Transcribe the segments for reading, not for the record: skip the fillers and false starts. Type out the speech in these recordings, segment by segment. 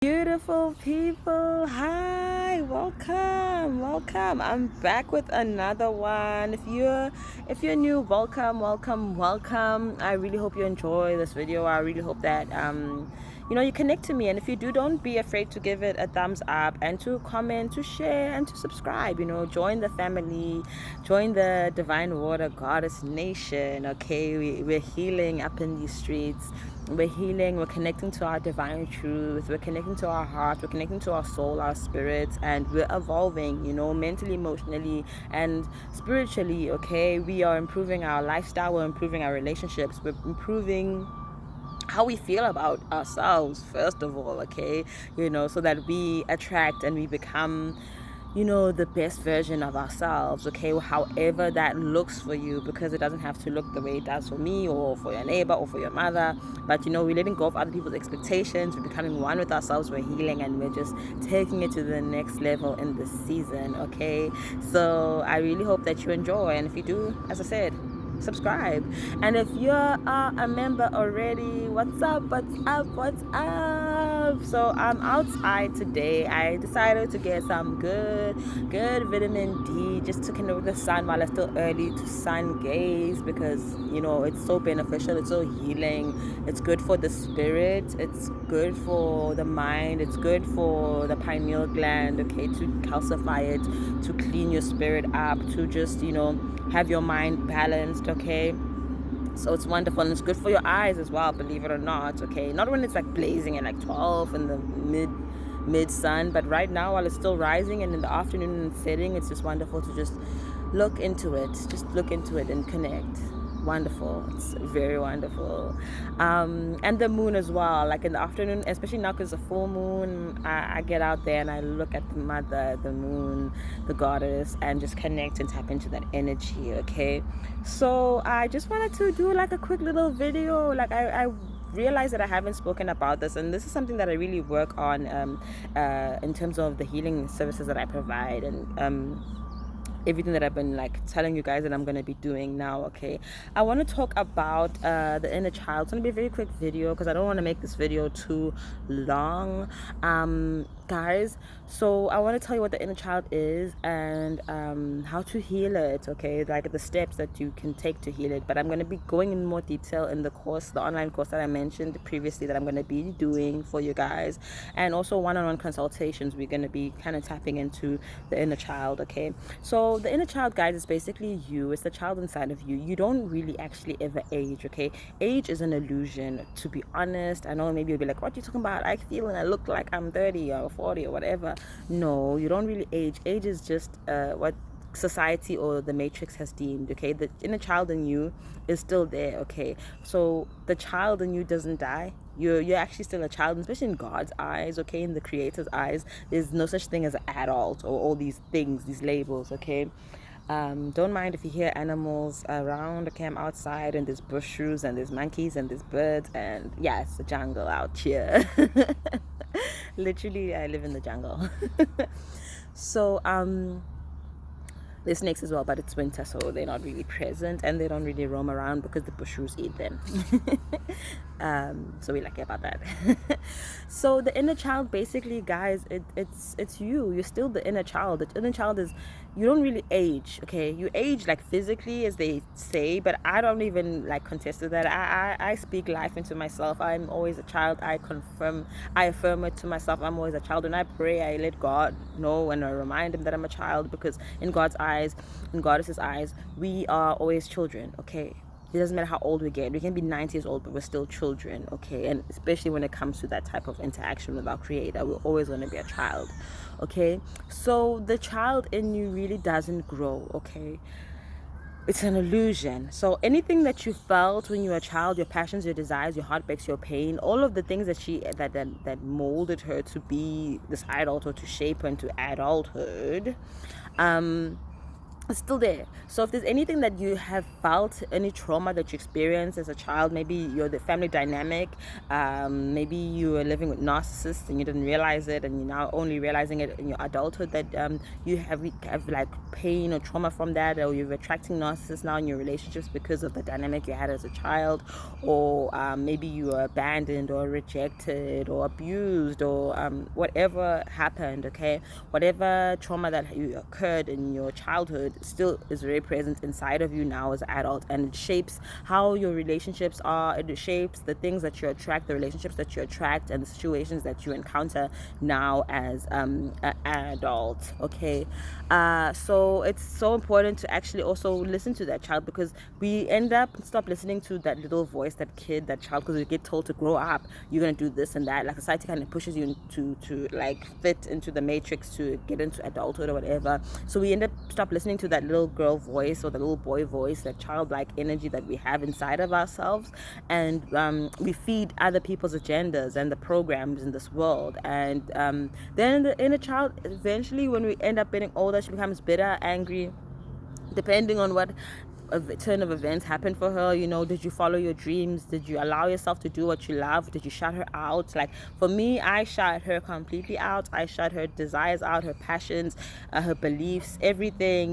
Beautiful people, hi, welcome. I'm back with another one. If you're new, welcome. I really hope you enjoy this video. I really hope that you connect to me, and if you do, don't be afraid to give it a thumbs up and to comment, to share, and to subscribe. Join the family, join the Divine Water Goddess Nation. Okay, we're healing up in these streets. We're healing, we're connecting to our divine truth, we're connecting to our heart, we're connecting to our soul, our spirits, and we're evolving, mentally, emotionally, and spiritually. Okay, we are improving our lifestyle, we're improving our relationships, we're improving how we feel about ourselves, first of all. Okay, so that we attract and we become the best version of ourselves. Okay, however that looks for you, because it doesn't have to look the way it does for me or for your neighbor or for your mother. But we're letting go of other people's expectations, we're becoming one with ourselves, we're healing, and we're just taking it to the next level in this season. Okay, so I really hope that you enjoy, and if you do, as I said, subscribe. And if you're a member already, what's up? So I'm outside today. I decided to get some good vitamin D, just to connect with the sun while it's still early, to sun gaze, because it's so beneficial, it's so healing, it's good for the spirit, it's good for the mind, it's good for the pineal gland. Okay, to calcify it, to clean your spirit up, to just have your mind balanced. Okay, so it's wonderful, and it's good for your eyes as well, believe it or not. Okay, not when it's like blazing at like 12 in the mid sun, but right now while it's still rising, and in the afternoon and setting, it's just wonderful to just look into it, and connect. Wonderful, it's very wonderful. And the moon as well, like in the afternoon, especially now because it's a full moon, I get out there and I look at the mother, the moon, the goddess, and just connect and tap into that energy. Okay, so I just wanted to do like a quick little video. Like I realize that I haven't spoken about this, and this is something that I really work on in terms of the healing services that I provide, and everything that I've been like telling you guys that I'm going to be doing now. Okay, I want to talk about the inner child. It's going to be a very quick video because I don't want to make this video too long, guys. So I want to tell you what the inner child is, and how to heal it. Okay, like the steps that you can take to heal it. But I'm going to be going in more detail in the course, the online course that I mentioned previously, that I'm going to be doing for you guys, and also one-on-one consultations. We're going to be kind of tapping into the inner child. Okay, so the inner child, guys, is basically you. It's the child inside of you. You don't really actually ever age. Okay, age is an illusion, to be honest. I know maybe you'll be like, what are you talking about? I feel and I look like I'm 30 or 40 or whatever. No, you don't really age. Age is just what society or the matrix has deemed. Okay, the inner child in you is still there. Okay, so the child in you doesn't die. You're actually still a child, especially in God's eyes. Okay, in the Creator's eyes, there's no such thing as an adult or all these things, these labels. Okay, don't mind if you hear animals around. Okay, I'm outside and there's bush shrews and there's monkeys and there's birds, and yeah, it's a jungle out here. Literally, I live in the jungle. So there's snakes as well, but it's winter, so they're not really present, and they don't really roam around because the bushroos eat them. So we're lucky about that. So the inner child, basically, guys, it's you. You're still the inner child. The inner child is, you don't really age. Okay, you age like physically, as they say, but I don't even like contest to that. I speak life into myself. I'm always a child. I affirm it to myself. I'm always a child. When I pray, I let God know and I remind him that I'm a child, because in God's eyes, in Goddess's eyes, we are always children. Okay, it doesn't matter how old we get. We can be 90 years old, but we're still children. Okay, and especially when it comes to that type of interaction with our Creator, we're always going to be a child. Okay, so the child in you really doesn't grow. Okay, it's an illusion. So anything that you felt when you were a child, your passions, your desires, your heartbreaks, your pain, all of the things that molded her to be this adult, or to shape her into adulthood, it's still there. So if there's anything that you have felt, any trauma that you experienced as a child, maybe you're the family dynamic, maybe you were living with narcissists and you didn't realize it, and you're now only realizing it in your adulthood, that you have like pain or trauma from that, or you're attracting narcissists now in your relationships because of the dynamic you had as a child, or maybe you were abandoned or rejected or abused, or whatever happened, okay, whatever trauma that occurred in your childhood still is very present inside of you now as an adult, and it shapes how your relationships are. It shapes the things that you attract, the relationships that you attract, and the situations that you encounter now as an adult, okay. So it's so important to actually also listen to that child, because we end up stop listening to that little voice, that kid, that child, because we get told to grow up, you're gonna do this and that, like society kind of pushes you to like fit into the matrix to get into adulthood or whatever. So we end up stop listening to that little girl voice or the little boy voice, that childlike energy that we have inside of ourselves, and we feed other people's agendas and the programs in this world. And then the inner child, eventually when we end up getting older, she becomes bitter, angry, depending on what a turn of events happened for her. Did you follow your dreams? Did you allow yourself to do what you love? Did you shut her out? Like for me, I shut her completely out. I shut her desires out, her passions, her beliefs, everything,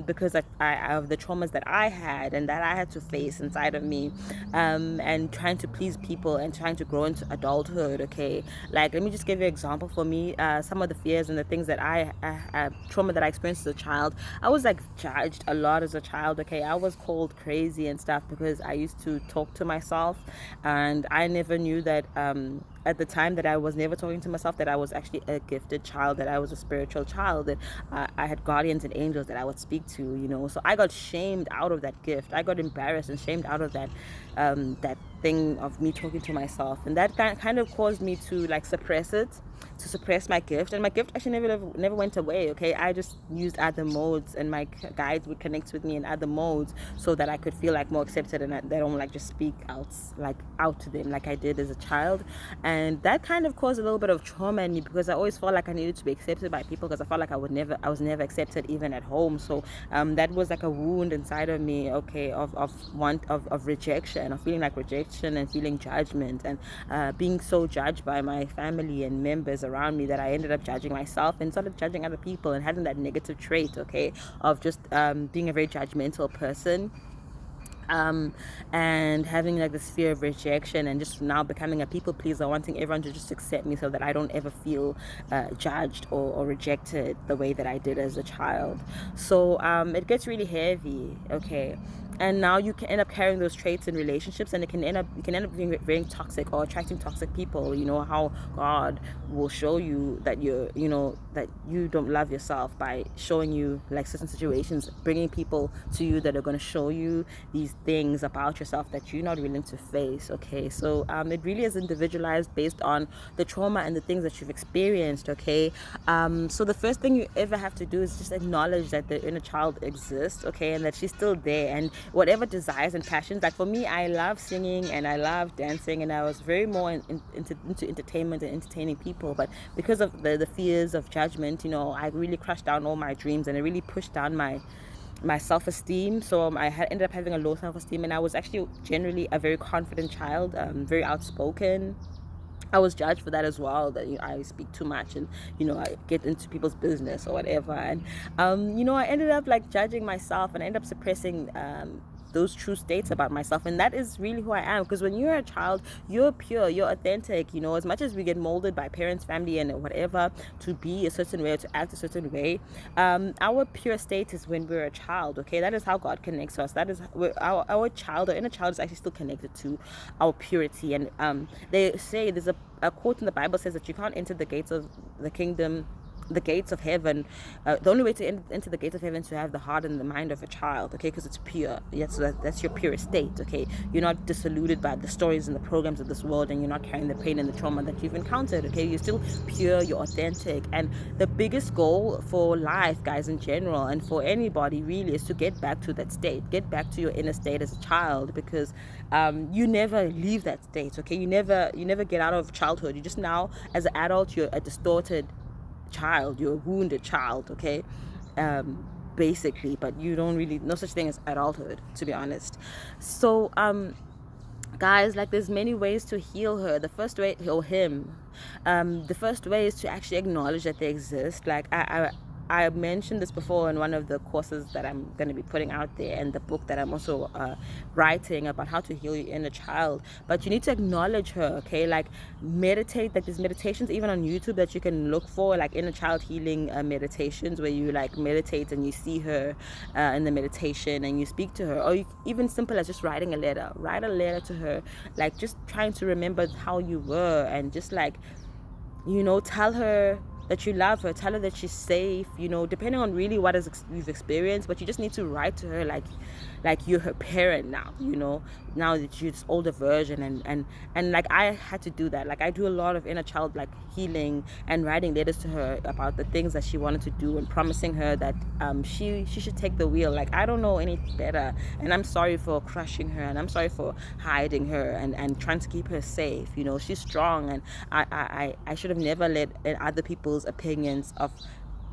because of the traumas that I had and that I had to face inside of me, and trying to please people and trying to grow into adulthood, okay. Like, let me just give you an example. For me, some of the fears and the things that trauma that I experienced as a child, I was like judged a lot as a child, okay. I was called crazy and stuff because I used to talk to myself, and I never knew that at the time that I was never talking to myself, that I was actually a gifted child, that I was a spiritual child, that I had guardians and angels that I would speak to. So I got shamed out of that gift. I got embarrassed and shamed out of that thing of me talking to myself, and that kind of caused me to like suppress it, to suppress my gift. And my gift actually never went away, okay. I just used other modes, and my guides would connect with me in other modes so that I could feel like more accepted, and they don't like just speak out to them like I did as a child. And that kind of caused a little bit of trauma in me, because I always felt like I needed to be accepted by people, because I felt like I was never accepted even at home. So that was like a wound inside of me, okay, of rejection, of feeling like rejection and feeling judgment, and being so judged by my family and members around me that I ended up judging myself and started judging other people, and having that negative trait, okay, of just being a very judgmental person, and having like this fear of rejection, and just now becoming a people pleaser, wanting everyone to just accept me so that I don't ever feel judged or rejected the way that I did as a child. So it gets really heavy, okay. And now you can end up carrying those traits in relationships, and you can end up being very toxic or attracting toxic people. How God will show you that that you don't love yourself by showing you like certain situations, bringing people to you that are going to show you these things about yourself that you're not willing to face, okay. So it really is individualized based on the trauma and the things that you've experienced, okay. So the first thing you ever have to do is just acknowledge that the inner child exists, okay, and that she's still there, and whatever desires and passions, like for me, I love singing and I love dancing, and I was very more into entertainment and entertaining people. But because of the fears of judgment, I really crushed down all my dreams, and it really pushed down my self-esteem. So I ended up having a low self-esteem, and I was actually generally a very confident child, very outspoken. I was judged for that as well, that I speak too much, and I get into people's business or whatever. And I ended up like judging myself, and I ended up suppressing those true states about myself. And that is really who I am, because when you're a child, you're pure, you're authentic. As much as we get molded by parents, family, and whatever to be a certain way or to act a certain way, our pure state is when we're a child, okay. That is how God connects us. That is our child, or inner child, is actually still connected to our purity. And they say, there's a quote in the Bible says that you can't enter the gates of the kingdom, the gates of heaven. The only way to enter the gates of heaven is to have the heart and the mind of a child, okay, because it's pure. Yes, so that's your pure state, okay. You're not disillusioned by the stories and the programs of this world, and you're not carrying the pain and the trauma that you've encountered, okay. You're still pure, you're authentic. And the biggest goal for life, guys, in general, and for anybody really, is to get back to that state, get back to your inner state as a child, because you never leave that state, okay. You never get out of childhood. You just, now as an adult, you're a distorted child, you're a wounded child, okay. basically, but you don't really, no such thing as adulthood, to be honest. So guys, like, there's many ways to heal her. The first way, or him, the first way is to actually acknowledge that they exist. Like, I mentioned this before in one of the courses that I'm going to be putting out there, and the book that I'm also writing about how to heal your inner child. But you need to acknowledge her, okay? Like, meditate. Like, there's meditations even on YouTube that you can look for, like inner child healing meditations, where you like meditate and you see her in the meditation and you speak to her. Or even simple as just writing a letter. Write a letter to her, like just trying to remember how you were, and just like, tell her that you love her, tell her that she's safe, depending on really what you've experienced. But you just need to write to her like you're her parent now, now that you're this older version. And like, I had to do that. Like, I do a lot of inner child like healing and writing letters to her about the things that she wanted to do, and promising her that she should take the wheel. Like, I don't know any better, and I'm sorry for crushing her, and I'm sorry for hiding her and trying to keep her safe. She's strong, and I should have never let other people's opinions of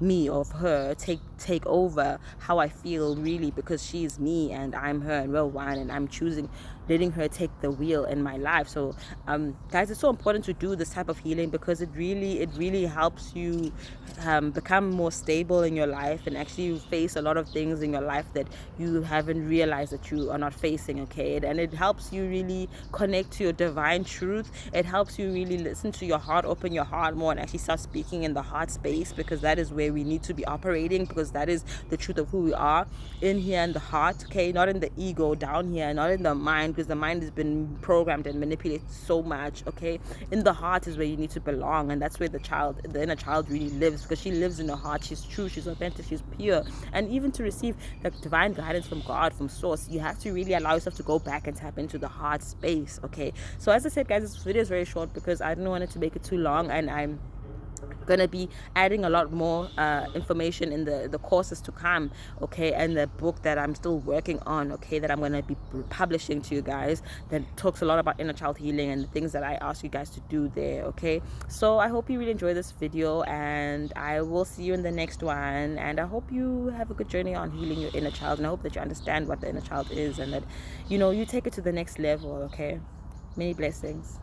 me, of her, take over how I feel, really, because she's me and I'm her, and we're one, and I'm choosing letting her take the wheel in my life. So guys, it's so important to do this type of healing, because it really helps you become more stable in your life, and actually face a lot of things in your life that you haven't realized that you are not facing, okay? And it helps you really connect to your divine truth. It helps you really listen to your heart, open your heart more, and actually start speaking in the heart space, because that is where we need to be operating, because that is the truth of who we are, in here in the heart, okay? Not in the ego down here, not in the mind, because the mind has been programmed and manipulated so much, okay? In the heart is where you need to belong, and that's where the inner child really lives, because she lives in her heart. She's true, she's authentic, she's pure. And even to receive the divine guidance from God, from source, you have to really allow yourself to go back and tap into the heart space, okay? So as I said, guys, this video is very short because I didn't want it to make it too long, and I'm gonna be adding a lot more information in the courses to come, okay, and the book that I'm still working on, okay, that I'm gonna be publishing to you guys, that talks a lot about inner child healing and the things that I ask you guys to do there, okay? So I hope you really enjoy this video, and I will see you in the next one. And I hope you have a good journey on healing your inner child, and I hope that you understand what the inner child is, and that you take it to the next level, okay? Many blessings.